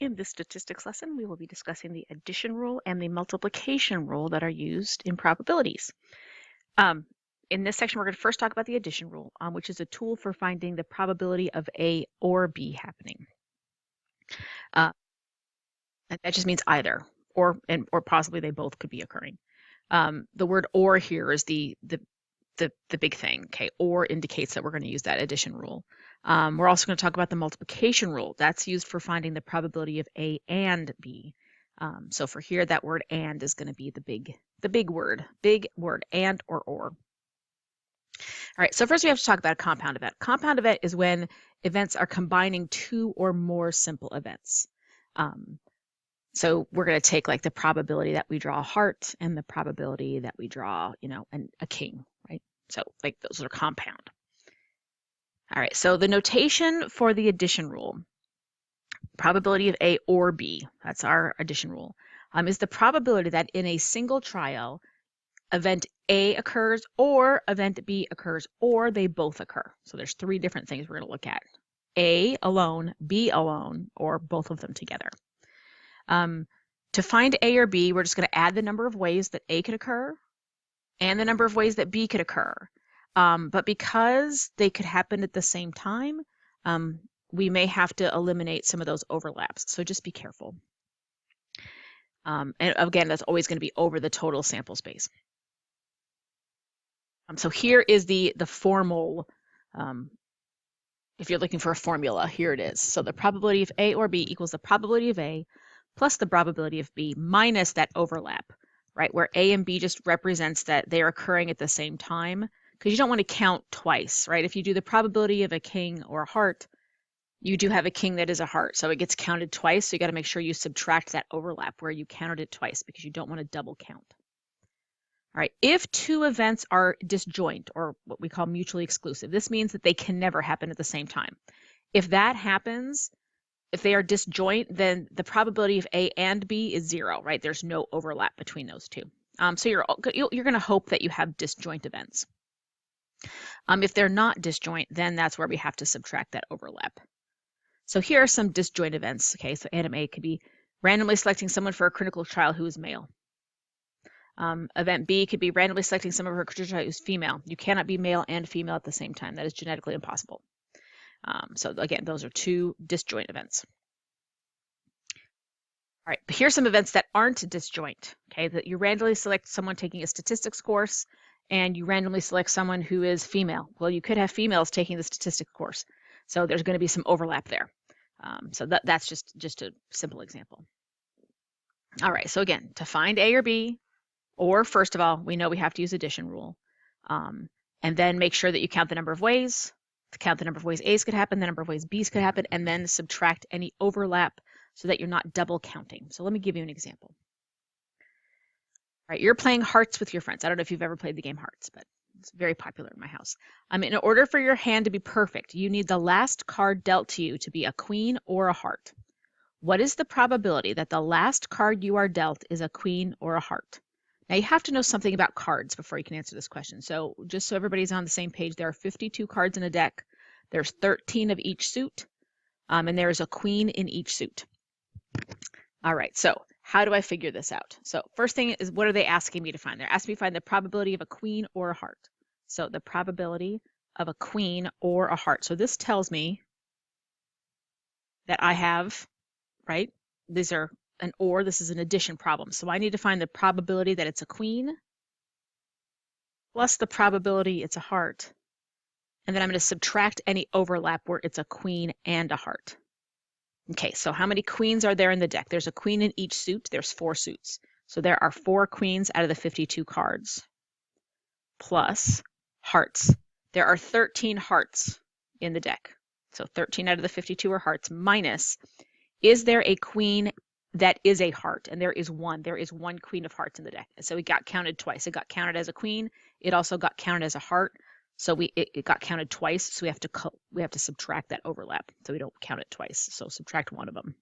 In this statistics lesson, we will be discussing the addition rule and the multiplication rule that are used in probabilities. In this section, we're going to first talk about the addition rule, which is a tool for finding the probability of A or B happening. That just means either, or possibly they both could be occurring. The word "or" here is the big thing. Okay, or indicates that we're going to use that addition rule. We're also going to talk about the multiplication rule. That's used for finding the probability of A and B. So for here, that word "and" is going to be the big word, and or. All right, so first we have to talk about a compound event. Compound event is when events are combining two or more simple events. So we're going to take like the probability that we draw a heart and the probability that we draw, a king, right? So like those are compound. All right, so the notation for the addition rule, probability of A or B, that's our addition rule, is the probability that in a single trial, event A occurs or event B occurs or they both occur. So there's three different things we're going to look at. A alone, B alone, or both of them together. To find A or B, we're just going to add the number of ways that A could occur and the number of ways that B could occur. But because they could happen at the same time, we may have to eliminate some of those overlaps. So just be careful. And again, that's always going to be over the total sample space. So here is the formal, if you're looking for a formula, here it is. So the probability of A or B equals the probability of A plus the probability of B minus that overlap, right? Where A and B just represents that they're occurring at the same time, because you don't want to count twice, right? If you do the probability of a king or a heart, you do have a king that is a heart, so it gets counted twice. So you got to make sure you subtract that overlap where you counted it twice, because you don't want to double count. All right, if two events are disjoint, or what we call mutually exclusive, this means that they can never happen at the same time. If that happens, if they are disjoint, then the probability of A and B is 0, right? There's no overlap between those two. So you're going to hope that you have disjoint events. If they're not disjoint, then that's where we have to subtract that overlap. So here are some disjoint events. Okay, so item A could be randomly selecting someone for a clinical trial who is male. Event B could be randomly selecting someone for a clinical trial who's female. You cannot be male and female at the same time. That is genetically impossible. So again, those are two disjoint events. All right, but here's some events that aren't disjoint. Okay, that you randomly select someone taking a statistics course, and you randomly select someone who is female. Well, you could have females taking the statistics course, so there's going to be some overlap there. So that's just a simple example. All right, so again, to find A or B, or first of all, we know we have to use addition rule, and then make sure that you count the number of ways. To count the number of ways A's could happen, the number of ways B's could happen, and then subtract any overlap so that you're not double counting. So let me give you an example. All right, you're playing hearts with your friends. I don't know if you've ever played the game Hearts, but it's very popular in my house. In order for your hand to be perfect, you need the last card dealt to you to be a queen or a heart. What is the probability that the last card you are dealt is a queen or a heart? Now you have to know something about cards before you can answer this question. So just so everybody's on the same page, there are 52 cards in a deck. There's 13 of each suit, and there is a queen in each suit. All right, so how do I figure this out? So first thing is, what are they asking me to find? They're asking me to find the probability of a queen or a heart. So the probability of a queen or a heart. So this tells me that I have, right? These are an or, this is an addition problem. So I need to find the probability that it's a queen plus the probability it's a heart. And then I'm going to subtract any overlap where it's a queen and a heart. Okay, so how many queens are there in the deck? There's a queen in each suit. There's 4 suits. So there are 4 queens out of the 52 cards. Plus hearts. There are 13 hearts in the deck. So 13 out of the 52 are hearts, minus, is there a queen that is a heart? And there is one. There is one queen of hearts in the deck. And so it got counted twice. It got counted as a queen. It also got counted as a heart. So it got counted twice. So we have to subtract that overlap. So we don't count it twice. So subtract one of them.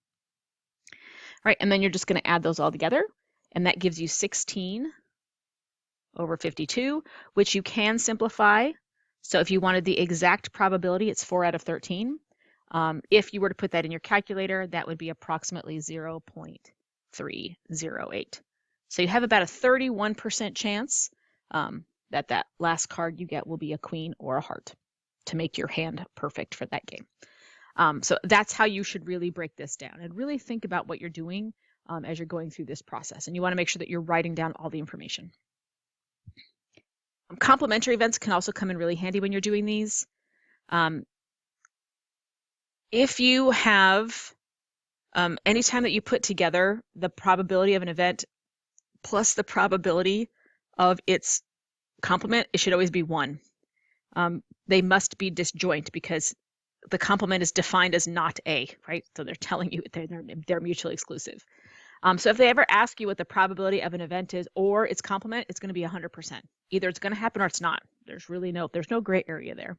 All right, and then you're just going to add those all together. And that gives you 16 over 52, which you can simplify. So if you wanted the exact probability, it's 4 out of 13. If you were to put that in your calculator, that would be approximately 0.308. So you have about a 31% chance that that last card you get will be a queen or a heart to make your hand perfect for that game. So that's how you should really break this down and really think about what you're doing as you're going through this process. And you want to make sure that you're writing down all the information. Complementary events can also come in really handy when you're doing these. If you have, anytime that you put together the probability of an event plus the probability of its complement, it should always be 1. They must be disjoint because the complement is defined as not A, right? So they're telling you they're mutually exclusive. So if they ever ask you what the probability of an event is or its complement, it's going to be 100%. Either it's going to happen or it's not. There's no gray area there.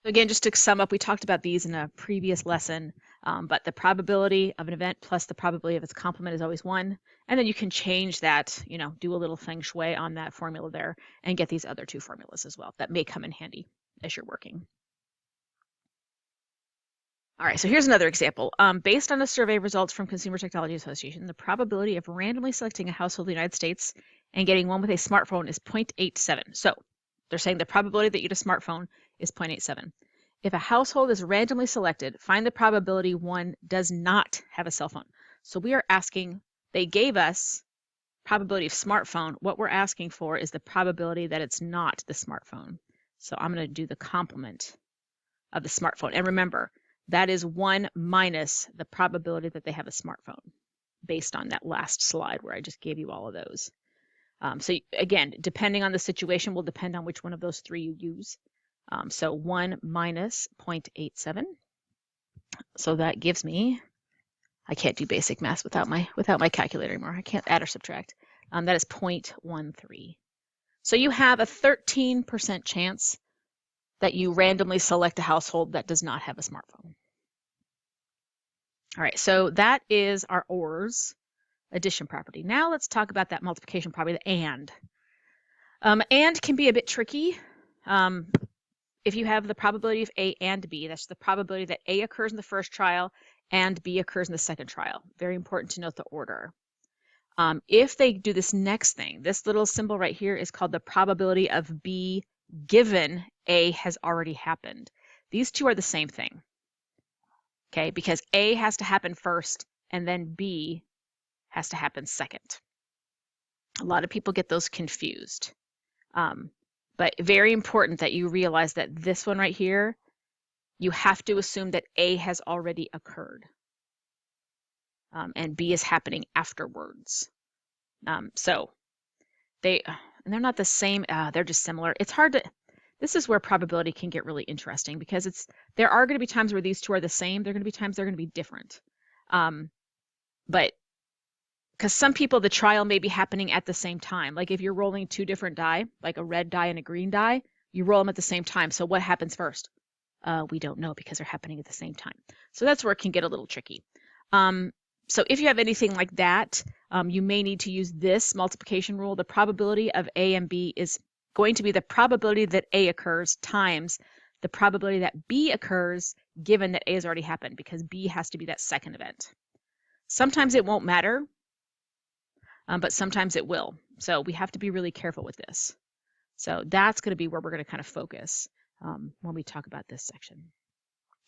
So again, just to sum up, we talked about these in a previous lesson, but the probability of an event plus the probability of its complement is always 1. And then you can change that, do a little feng shui on that formula there and get these other 2 formulas as well that may come in handy as you're working. All right, so here's another example. Based on the survey results from Consumer Technology Association, the probability of randomly selecting a household in the United States and getting one with a smartphone is 0.87. So they're saying the probability that you get a smartphone is 0.87. If a household is randomly selected, find the probability one does not have a cell phone. So we are asking, they gave us probability of smartphone. What we're asking for is the probability that it's not the smartphone. So I'm going to do the complement of the smartphone. And remember, that is 1 minus the probability that they have a smartphone based on that last slide where I just gave you all of those. So again, depending on the situation will depend on which one of those 3 you use. So 1 minus 0.87. So that gives me, I can't do basic math without my calculator anymore. I can't add or subtract. That is 0.13. So you have a 13% chance that you randomly select a household that does not have a smartphone. All right, so that is our OR's addition property. Now let's talk about that multiplication property, the AND. AND can be a bit tricky. If you have the probability of A and B, that's the probability that A occurs in the first trial and B occurs in the second trial. Very important to note the order. If they do this next thing, this little symbol right here is called the probability of B given A has already happened. These 2 are the same thing, okay? Because A has to happen first and then B has to happen second. A lot of people get those confused. But very important that you realize that this one right here, you have to assume that A has already occurred. And B is happening afterwards. So they're not the same, they're just similar. It's hard to, this is where probability can get really interesting because there are going to be times where these 2 are the same. There are going to be times they're going to be different. But because some people, the trial may be happening at the same time. Like if you're rolling 2 different die, like a red die and a green die, you roll them at the same time. So what happens first? We don't know because they're happening at the same time. So that's where it can get a little tricky. So if you have anything like that, you may need to use this multiplication rule. The probability of A and B is going to be the probability that A occurs times the probability that B occurs given that A has already happened because B has to be that second event. Sometimes it won't matter. But sometimes it will. So we have to be really careful with this. So that's going to be where we're going to kind of focus when we talk about this section.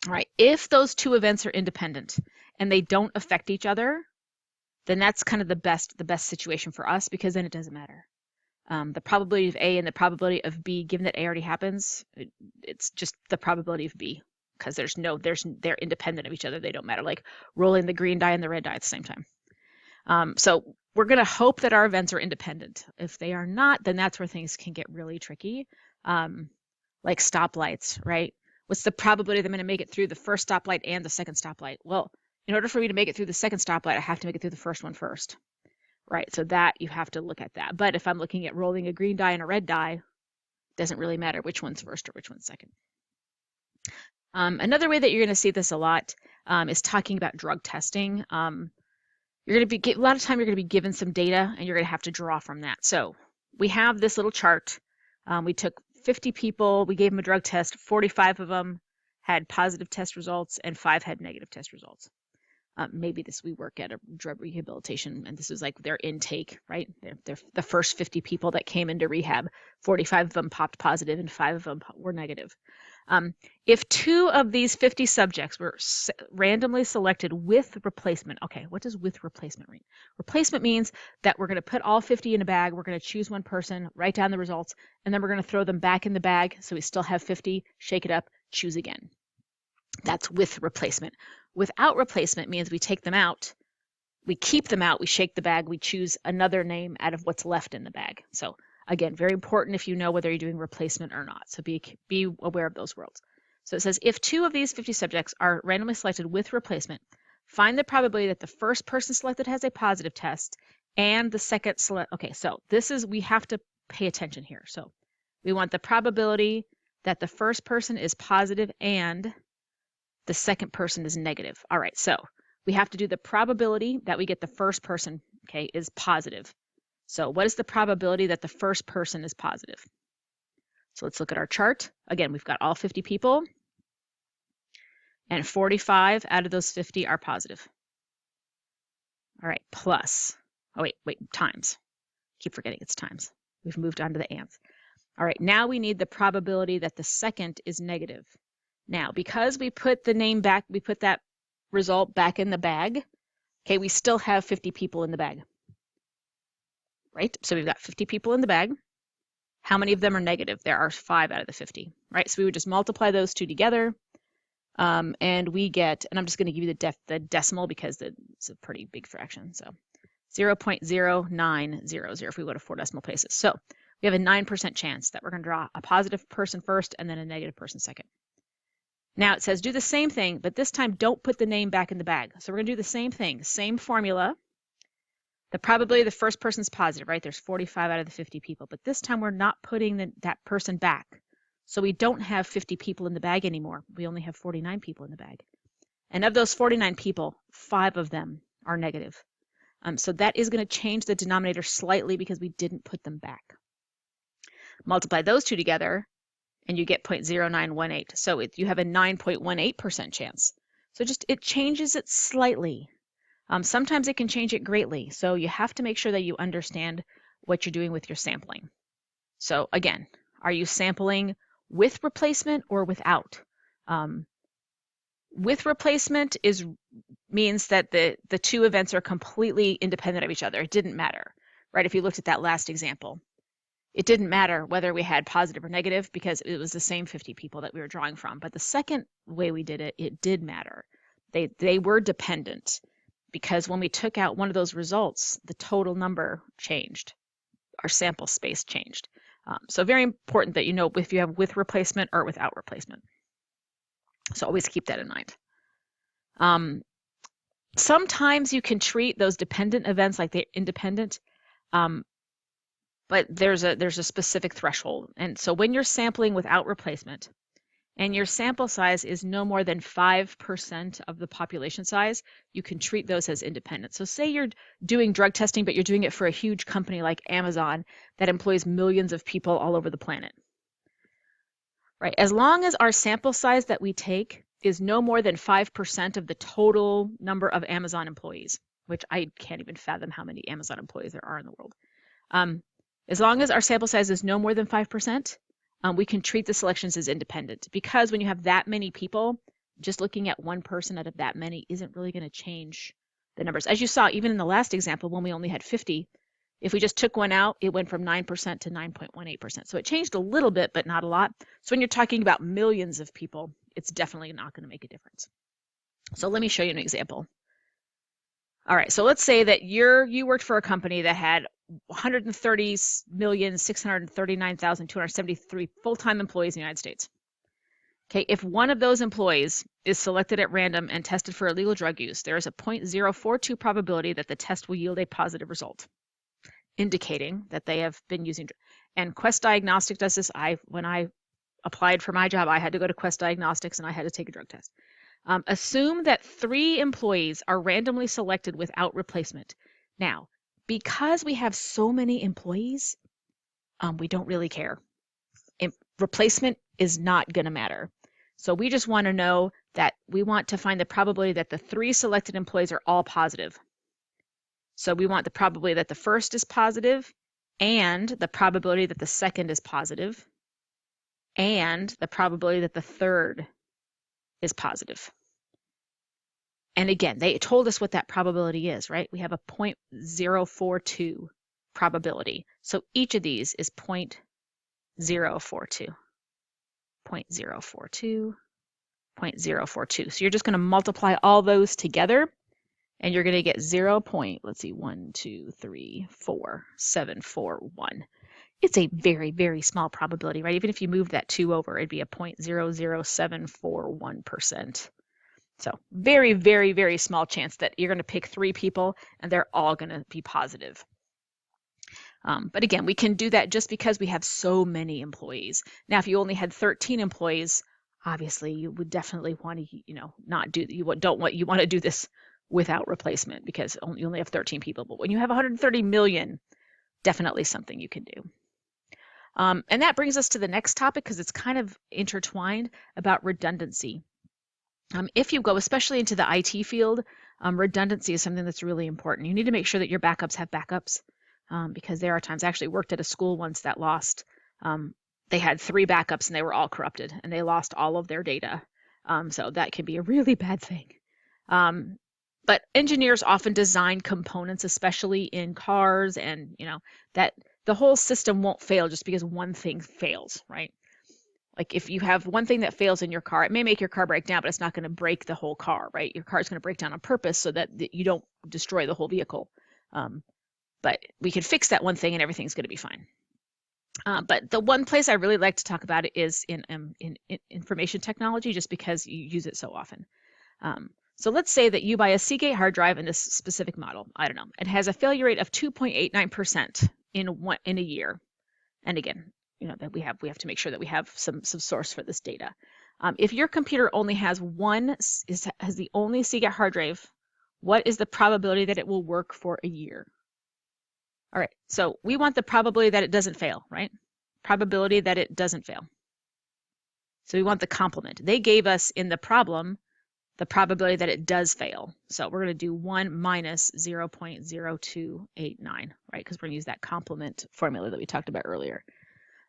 All right, if those 2 events are independent and they don't affect each other, then that's kind of the best situation for us because then it doesn't matter. The probability of A and the probability of B, given that A already happens, it's just the probability of B because they're independent of each other. They don't matter, like rolling the green die and the red die at the same time. So we're going to hope that our events are independent. If they are not, then that's where things can get really tricky. Like stoplights, right? What's the probability that I'm going to make it through the first stoplight and the second stoplight? Well, in order for me to make it through the second stoplight, I have to make it through the first one first, right? So that you have to look at that. But if I'm looking at rolling a green die and a red die, it doesn't really matter which one's first or which one's second. Another way that you're going to see this a lot is talking about drug testing. You're going to be, a lot of time you're going to be given some data and you're going to have to draw from that. So we have this little chart. We took 50 people, we gave them a drug test, 45 of them had positive test results and 5 had negative test results. Maybe we work at a drug rehabilitation, and this is like their intake, right? They're the first 50 people that came into rehab, 45 of them popped positive and 5 of them were negative. If 2 of these 50 subjects were randomly selected with replacement, okay, what does with replacement mean? Replacement means that we're going to put all 50 in a bag, we're going to choose one person, write down the results, and then we're going to throw them back in the bag so we still have 50, shake it up, choose again. That's with replacement. Without replacement means we take them out, we keep them out, we shake the bag, we choose another name out of what's left in the bag. So again, very important if you know whether you're doing replacement or not. So be aware of those worlds. So it says, if 2 of these 50 subjects are randomly selected with replacement, find the probability that the first person selected has a positive test and the second select. Okay, so we have to pay attention here. So we want the probability that the first person is positive and the second person is negative. All right, so we have to do the probability that we get the first person, okay, is positive. So what is the probability that the first person is positive? So let's look at our chart. Again, we've got all 50 people, and 45 out of those 50 are positive. All right, plus, times. Keep forgetting it's times. We've moved on to the ands. All right, now we need the probability that the second is negative. Now, because we put the name back, we put that result back in the bag, okay, we still have 50 people in the bag, right? So we've got 50 people in the bag. How many of them are negative? There are 5 out of the 50, right? So we would just multiply those 2 together, and we get, and I'm just going to give you the decimal because it's a pretty big fraction, so 0.0900 if we go to 4 decimal places. So we have a 9% chance that we're going to draw a positive person first and then a negative person second. Now it says do the same thing, but this time don't put the name back in the bag. So we're going to do the same thing, same formula. The probability the first person's positive, right? There's 45 out of the 50 people, but this time we're not putting that person back. So we don't have 50 people in the bag anymore. We only have 49 people in the bag. And of those 49 people, 5 of them are negative. So that is going to change the denominator slightly because we didn't put them back. Multiply those 2 together, and you get 0.0918. So you have a 9.18% chance. So it changes it slightly. Sometimes it can change it greatly. So you have to make sure that you understand what you're doing with your sampling. So again, are you sampling with replacement or without? With replacement means that the 2 events are completely independent of each other. It didn't matter, right? If you looked at that last example, it didn't matter whether we had positive or negative because it was the same 50 people that we were drawing from. But the second way we did it, it did matter. They were dependent because when we took out one of those results, the total number changed. Our sample space changed. So very important that you know if you have with replacement or without replacement. So always keep that in mind. Sometimes you can treat those dependent events like they're independent. But there's a specific threshold. And so when you're sampling without replacement and your sample size is no more than 5% of the population size, you can treat those as independent. So say you're doing drug testing, but you're doing it for a huge company like Amazon that employs millions of people all over the planet. Right? As long as our sample size that we take is no more than 5% of the total number of Amazon employees, which I can't even fathom how many Amazon employees there are in the world. As long as our sample size is no more than 5%, we can treat the selections as independent because when you have that many people, just looking at one person out of that many isn't really going to change the numbers. As you saw, even in the last example, when we only had 50, if we just took one out, it went from 9% to 9.18%. So it changed a little bit, but not a lot. So when you're talking about millions of people, it's definitely not going to make a difference. So let me show you an example. All right, so let's say that you worked for a company that had 130,639,273 full-time employees in the United States. Okay, if one of those employees is selected at random and tested for illegal drug use, there is a 0.042 probability that the test will yield a positive result, indicating that they have been using. And Quest Diagnostics does this. When I applied for my job, I had to go to Quest Diagnostics and I had to take a drug test. Assume that 3 employees are randomly selected without replacement. Now, because we have so many employees, we don't really care. Replacement is not going to matter. So we just want to know that we want to find the probability that the 3 selected employees are all positive. So we want the probability that the first is positive, and the probability that the second is positive, and the probability that the third is positive. And again, they told us what that probability is, right? We have a 0.042 probability. So each of these is 0.042, 0.042, 0.042. So you're just going to multiply all those together, and you're going to get 0.1234741. It's a very, very small probability, right? Even if you moved that 2 over, it'd be a 0.00741%. So very, very, very small chance that you're going to pick 3 people and they're all going to be positive. But again, we can do that just because we have so many employees. Now, if you only had 13 employees, obviously you would definitely want to, not do, you want to do this without replacement because you only have 13 people. But when you have 130 million, definitely something you can do. And that brings us to the next topic because it's kind of intertwined about redundancy. If you go especially into the IT field, redundancy is something that's really important. You need to make sure that your backups have backups because there are times, I actually worked at a school once that lost, they had 3 backups and they were all corrupted and they lost all of their data. So that can be a really bad thing. But engineers often design components, especially in cars, and that the whole system won't fail just because one thing fails, right? Like if you have one thing that fails in your car, it may make your car break down, but it's not going to break the whole car, right? Your car is going to break down on purpose so that you don't destroy the whole vehicle. But we can fix that one thing and everything's going to be fine. But the one place I really like to talk about it is in information technology, just because you use it so often. So let's say that you buy a Seagate hard drive in this specific model. I don't know. It has a failure rate of 2.89% in a year. And again, that we have to make sure that we have some source for this data. If your computer only has has the only Seagate hard drive, what is the probability that it will work for a year? All right, so we want the probability that it doesn't fail, right? Probability that it doesn't fail. So we want the complement. They gave us in the problem the probability that it does fail. So we're going to do 1 minus 0.0289, right? Because we're going to use that complement formula that we talked about earlier.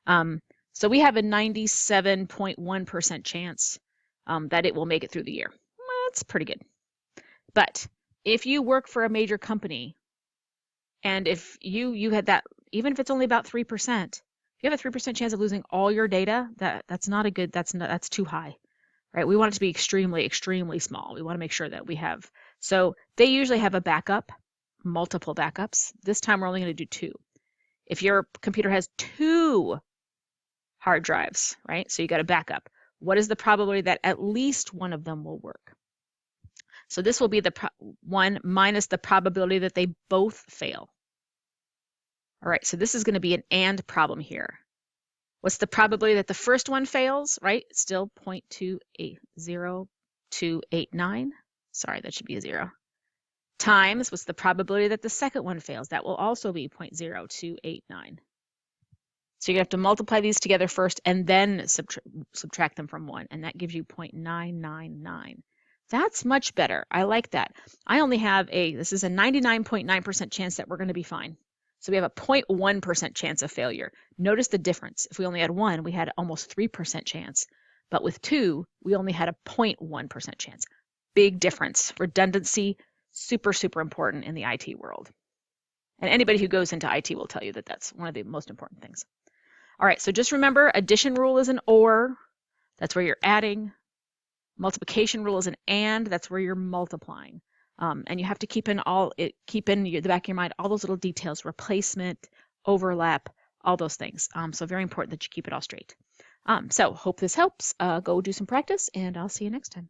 So we have a 97.1% chance that it will make it through the year. Well, that's pretty good. But if you work for a major company, and if you had that, even if it's only about 3%, if you have a 3% chance of losing all your data, that's not a good, that's too high, right? We want it to be extremely, extremely small. We want to make sure that we have, so they usually have a backup, multiple backups. This time we're only going to do 2. If your computer has 2 hard drives, right? So you got a backup. What is the probability that at least one of them will work? So this will be the 1 minus the probability that they both fail. All right, so this is going to be an AND problem here. What's the probability that the first one fails, right? It's still 0.0289. Sorry, that should be a 0. Times, what's the probability that the second one fails? That will also be 0.0289. So you're going to have to multiply these together first and then subtract them from 1, and that gives you 0.999. That's much better. I like that. I only have this is a 99.9% chance that we're going to be fine. So we have a 0.1% chance of failure. Notice the difference. If we only had 1, we had almost 3% chance. But with 2, we only had a 0.1% chance. Big difference. Redundancy, super, super important in the IT world. And anybody who goes into IT will tell you that that's one of the most important things. All right, so just remember, addition rule is an OR. That's where you're adding. Multiplication rule is an AND. That's where you're multiplying. And you have to keep in the back of your mind all those little details: replacement, overlap, all those things. So very important that you keep it all straight. So hope this helps. Go do some practice, and I'll see you next time.